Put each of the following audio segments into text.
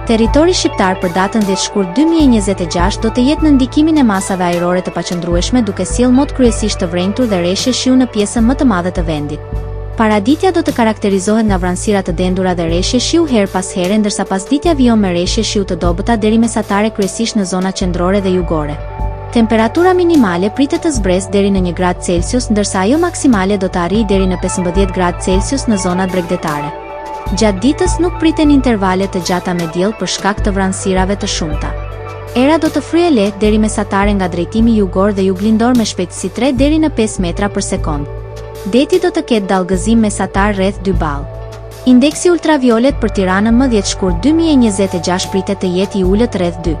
Territori shqiptar për datën 10 shkurt 2026 do të jetë në ndikimin e masave ajrore të paqëndrueshme, duke sjellë mod kryesisht të vrenjtur dhe reshje shiu në pjesën më të madhe të vendit. Paraditja do të karakterizohet nga vranësira të dendura dhe reshje shiu her pas here, ndërsa pasditja vijon me reshje shiu të dobëta deri mesatare, kryesisht në zonat qendrore dhe jugore. Temperatura minimale pritet të zbresë deri në 1 gradë Celsius, ndërsa ajo maksimale do të arrijë deri në 15 gradë Celsius në zonat bregdetare. Gjatë ditës nuk priten intervale të gjata me diell për shkak të vranësirave të shumta. Era do të fryejë lehtë deri mesatare nga drejtimi jugor dhe juglindor me shpejtësi 3 deri në 5 metra për sekond. Deti do të ketë dallgëzim mesatar rreth 2 ball. Indeksi ultraviolet për Tiranën më 10 shkurt 2026 pritet të jetë i ulët rreth 2.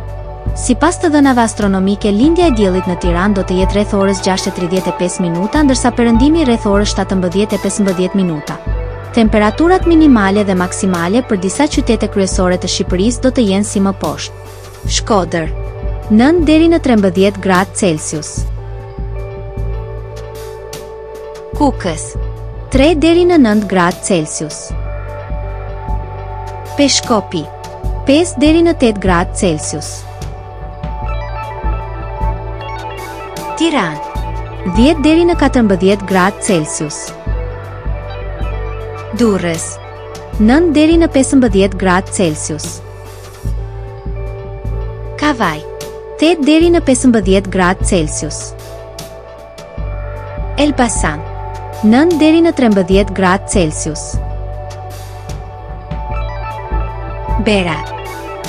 Sipas të dhënave astronomike, lindja e diellit në Tiranë do të jetë rreth orës 6:35 minuta, ndërsa perëndimi rreth orës 17:15 minuta. Temperaturat minimale dhe maksimale për disa qytete kryesore të Shqipërisë do të jenë si më poshtë. Shkodër 9 deri në 13 gradë Celsius. Kukës 3 deri në 9 gradë Celsius. Peshkopi 5 deri në 8 gradë Celsius. Tiranë 10 deri në 14 gradë Celsius. Durrës 9 deri në 15 gradë Celsius. Kavaj 8 deri në 15 gradë Celsius. Elbasan 9 deri në 13 gradë Celsius. Berat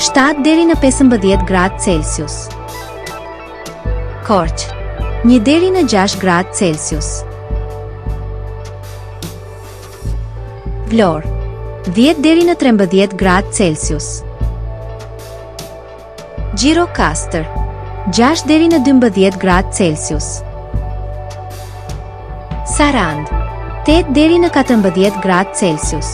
7 deri në 15 gradë Celsius. Korçë 1 deri në 6 gradë Celsius. Vlorë 10 deri në 13 gradë Celsius. Gjirokastër 6 deri në 12 gradë Celsius. Sarandë 8 deri në 14 gradë Celsius.